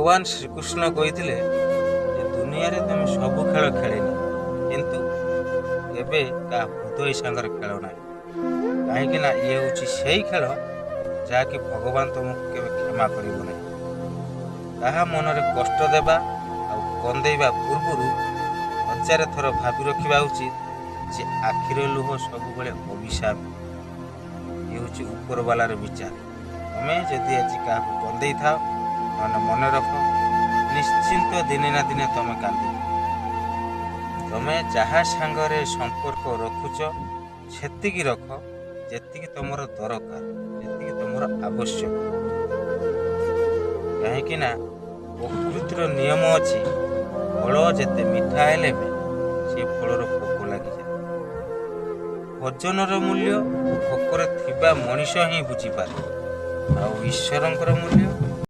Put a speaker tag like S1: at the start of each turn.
S1: ଭଗବାନ ଶ୍ରୀକୃଷ୍ଣ କହିଥିଲେ ଯେ ଦୁନିଆରେ ତମେ ସବୁ ଖେଳ ଖେଳିନି, କିନ୍ତୁ ଏବେ କାହା ହୃଦୟ ସାଙ୍ଗରେ ଖେଳ ନାହିଁ। କାହିଁକି ନା ଇଏ ହେଉଛି ସେଇ ଖେଳ ଯାହାକି ଭଗବାନ ତମକୁ କେବେ କ୍ଷମା କରିବ ନାହିଁ। କାହା ମନରେ କଷ୍ଟ ଦେବା ଆଉ କନ୍ଦେଇବା ପୂର୍ବରୁ 1000 ଥର ଭାବି ରଖିବା ଉଚିତ ଯେ ଆଖିର ଲୁହ ସବୁବେଳେ ଅଭିଶାପ। ଇଏ ହେଉଛି ଉପରବାଲାର ବିଚାର। ତମେ ଯଦି ଆଜି କାହାକୁ କନ୍ଦେଇଥାଅ ତାହେଲେ ମନେ ରଖ, ନିଶ୍ଚିନ୍ତ ଦିନେ ନା ଦିନେ ତମେ କାନ୍ଦିବ। ତମେ ଯାହା ସାଙ୍ଗରେ ସମ୍ପର୍କ ରଖୁଛ ସେତିକି ରଖ ଯେତିକି ତମର ଦରକାର, ଯେତିକି ତମର ଆବଶ୍ୟକ। କାହିଁକି ନା ପ୍ରକୃତିର ନିୟମ ଅଛି, ଫଳ ଯେତେ ମିଠା ହେଲେ ବି ସେ ଫଳର ପୋକ ଲାଗିଯାଏ। ଭଜନର ମୂଲ୍ୟ ଭୋକରେ ଥିବା ମଣିଷ ହିଁ ବୁଝିପାରେ, ଆଉ ଈଶ୍ୱରଙ୍କର ମୂଲ୍ୟ